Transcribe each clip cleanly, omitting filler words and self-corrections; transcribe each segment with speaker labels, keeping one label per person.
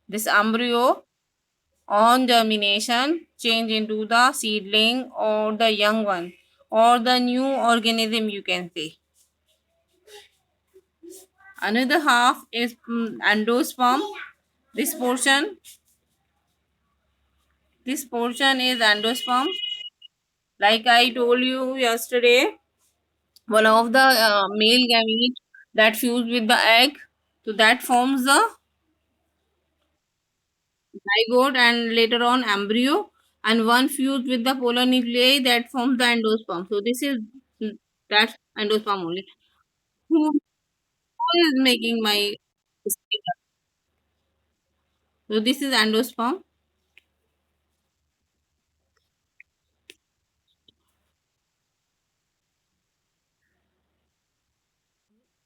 Speaker 1: This embryo on germination change into the seedling or the young one or the new organism, you can say. Another half is endosperm. This portion, this portion is endosperm. Like I told you yesterday, one of the male gamete that fuse with the egg, so that forms the zygote and later on embryo, and one fused with the polar nuclei that forms the endosperm. So this is that endosperm only. Who is making my speaker? So this is endosperm.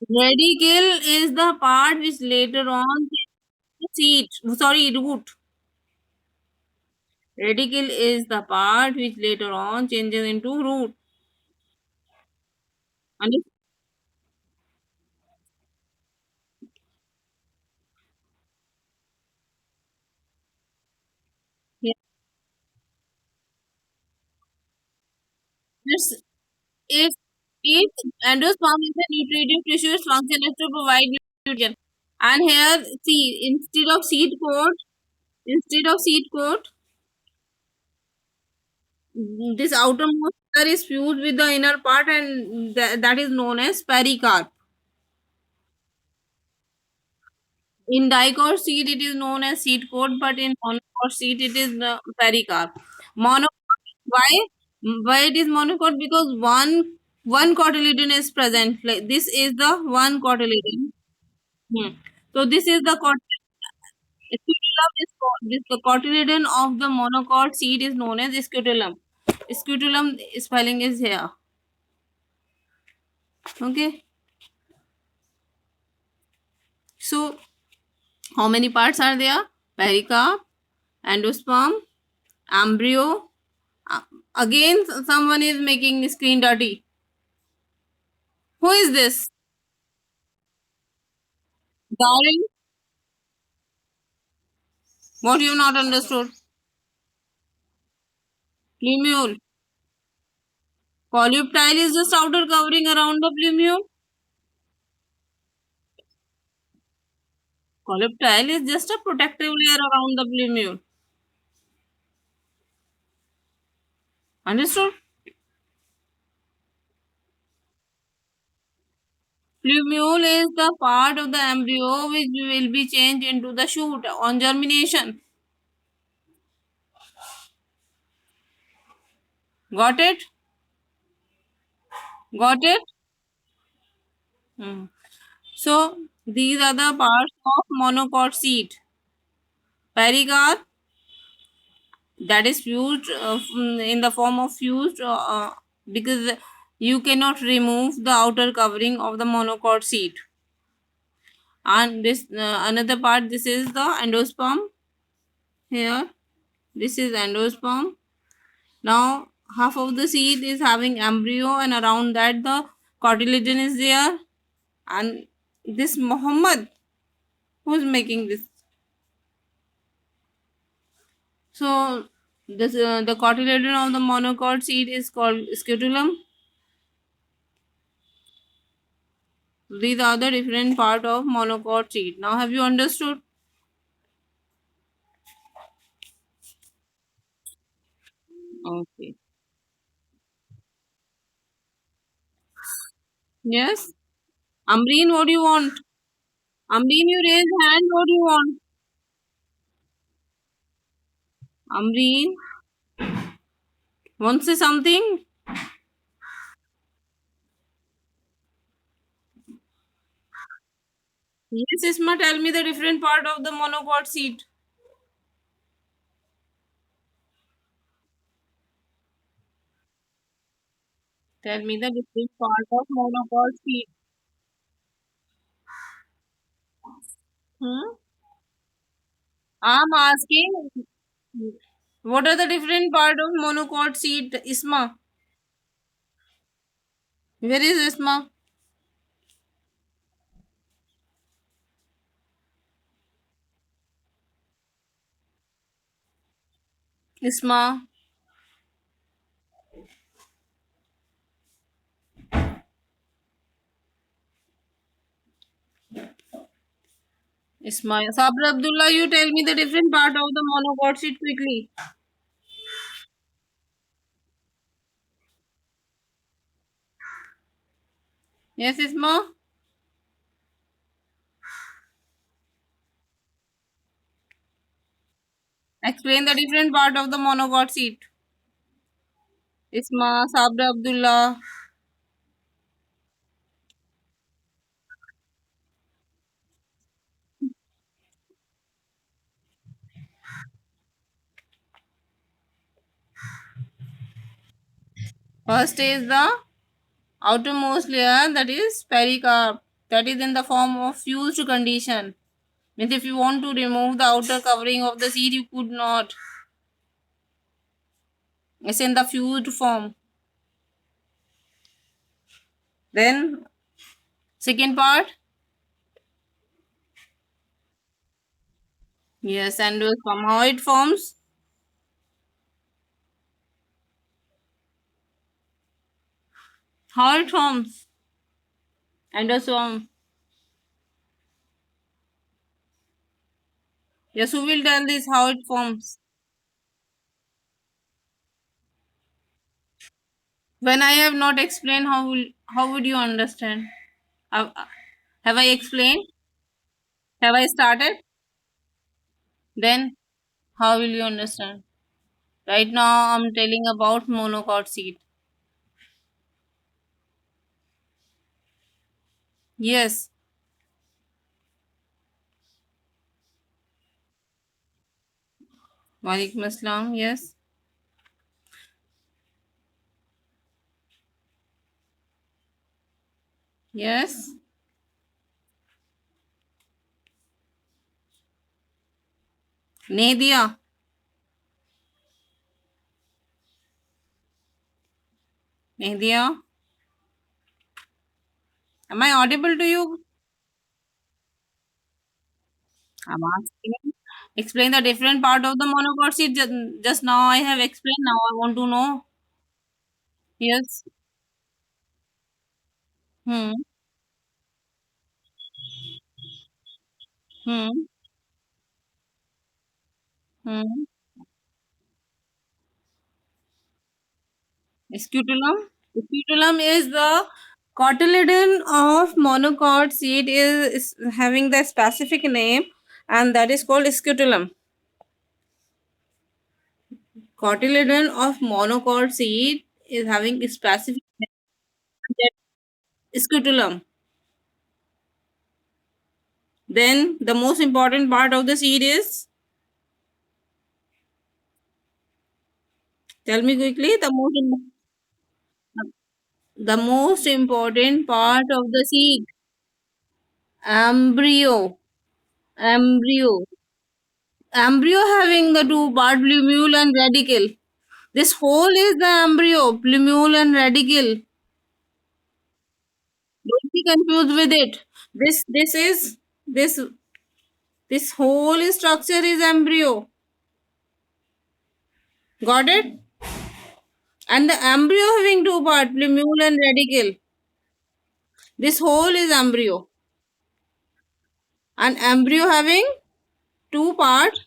Speaker 1: Radicle is the part which later on seed. Sorry, root. Radicle is the part which later on changes into root. And if if if endosperm is a nutritive tissue, its function is to provide nutrition. And here, see, instead of seed coat, this outermost layer is fused with the inner part, and that is known as pericarp. In dicot seed, it is known as seed coat, but in monocot seed, it is pericarp. Monocot, why? Why it is monocot? Because one cotyledon is present. Like this is the one cotyledon. Hmm. So this is the scutellum is this the cotyledon of the monocot seed is known as scutellum. Scutellum spelling is here. Okay. So how many parts are there? Pericarp, endosperm, embryo. Uh, Again, someone is making screen dirty. Who is this? Darling, what you not understood? Plumule. Polyptile is just outer covering around the plumule. Polyptile is just a protective layer around the plumule. Understood? Plumule is the part of the embryo which will be changed into the shoot on germination. Got it? Got it? Hmm. So these are the parts of monocot seed. Pericarp, that is fused in the form of fused because you cannot remove the outer covering of the monocot seed. And this another part, this is the endosperm. Here, this is endosperm. Now half of the seed is having embryo, and around that the cotyledon is there. And this Muhammad, who's making this? So this the cotyledon of the monocot seed is called scutellum. These are the different part of monocot seed. Now have you understood? Okay. Yes. Amreen, what do you want? Amreen, you raise hand. What do you want? Amreen, want to say something? Yes, Isma, tell me the different part of the monocot seed. Tell me the different part of monocot seed. Hmm? I'm asking, what are the different part of monocot seed, Isma? Where is Isma? Isma. Isma. Sabr Abdullah, you tell me the different part of the monocot sheet quickly. Yes, Isma. Explain the different part of the monocot sheet. Isma, Sabr Abdullah. First is the outermost layer, that is pericarp, that is in the form of fused condition. Means if you want to remove the outer covering of the seed, you could not. It's in the fused form. Then second part. Yes, and from how it forms. How it forms. Endosome. Yes, who will tell this how it forms? When I have not explained, how would you understand? Have, have I explained? Have I started? Then how will you understand? Right now I'm telling about monocot seed. Yes. Walaikum Assalam. Yes. Yes. Nedia. Nedia. Am I audible to you? I'm asking. Explain the different part of the monocot seed. Just now I have explained. Now I want to know. Yes. Hmm. Hmm. Hmm. Scutellum. Scutellum is the cotyledon of monocot seed is having the specific name, and that is called scutellum. Cotyledon of monocot seed is having a specific name, scutellum. Then the most important part of the seed is, tell me quickly, the most important part of the seed, embryo. Embryo. Embryo having the two part, plumule and radicle. This whole is the embryo, plumule and radicle. Don't be confused with it. This is this this whole structure is embryo. Got it? And the embryo having two part, plumule and radicle. This whole is embryo. And embryo having two part,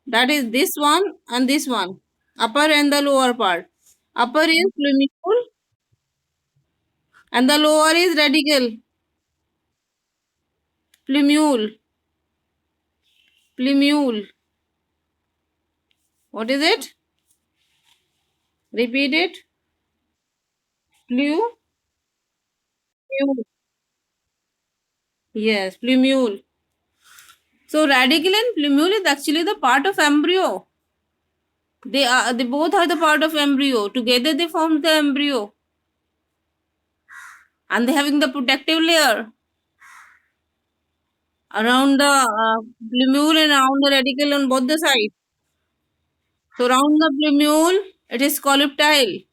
Speaker 1: that is this one and this one. Upper and the lower part. Upper is plumule and the lower is radicle. Plumule. Plumule. What is it? Repeat it. Plumule. Yes, plumule. So radicle and plumule is actually the part of embryo. They both are the part of embryo. Together they form the embryo. And they having the protective layer around the plumule and around the radicle on both the sides. So around the plumule it is colleptile.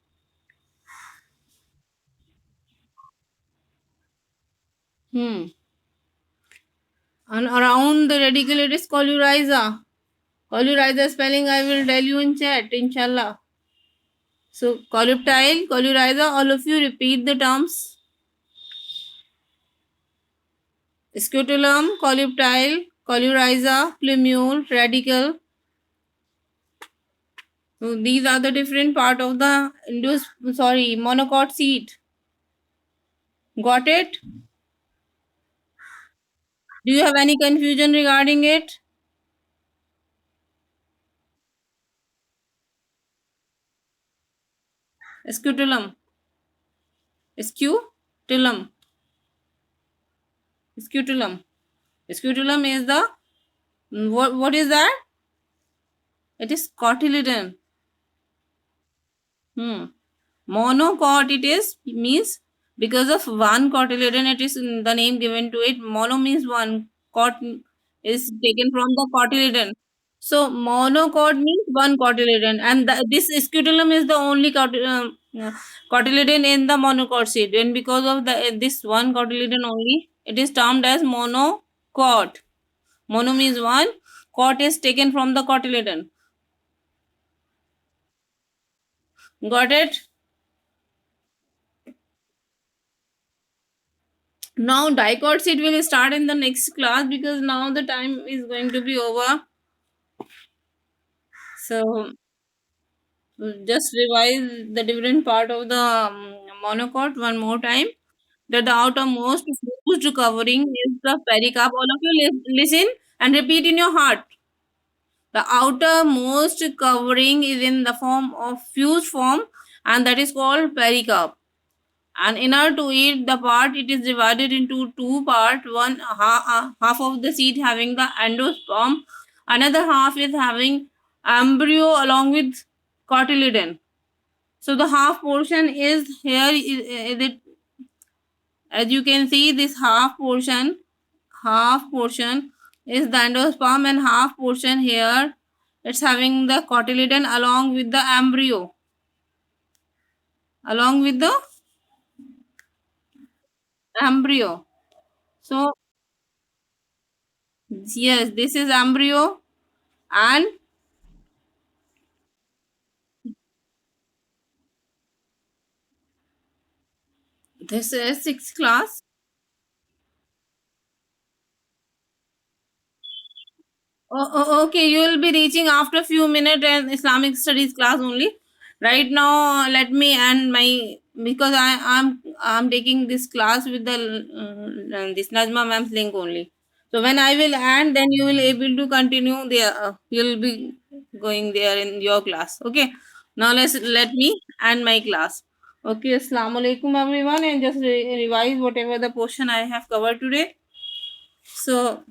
Speaker 1: Hmm. And around the radicle it is called colyriza. Call you write the spelling, I will tell you in chat, inshallah. So coluptile, coluriza, all of you repeat the terms. Scutellum, coluptile, coluriza, plumule, radical. So these are the different part of the monocot seed. Got it? Do you have any confusion regarding it? Scutellum. Scutellum. Scutellum. Scutellum is the what is that? It is cotyledon. Hmm. Monocot it is means because of one cotyledon it is the name given to it. Mono means one. Cot is taken from the cotyledon. So monocot means one cotyledon, and this scutellum is the only cotyledon in the monocot seed. And because of this one cotyledon only, it is termed as monocot. Mono means one. Cot is taken from the cotyledon. Got it? Now dicot seed will start in the next class because now the time is going to be over. So just revise the different part of the monocot one more time. That the outermost fused covering is the pericarp. All of you listen and repeat in your heart. The outermost covering is in the form of fused form, and that is called pericarp. And inner to it, the part it is divided into two parts. One half of the seed having the endosperm, another half is having embryo along with cotyledon. So the half portion is here. Is it, as you can see, this half portion is the endosperm, and half portion here it's having the cotyledon along with the embryo, along with the embryo. So yes, this is embryo, and this is sixth class. Okay, you will be reaching after few minutes in Islamic studies class only. Right now, let me end my because I'm taking this class with the this Najma ma'am's link only. So when I will end, then you will able to continue there. You'll be going there in your class. Okay. Now let me end my class. Okay. Assalamu alaikum everyone, and just revise whatever the portion I have covered today. So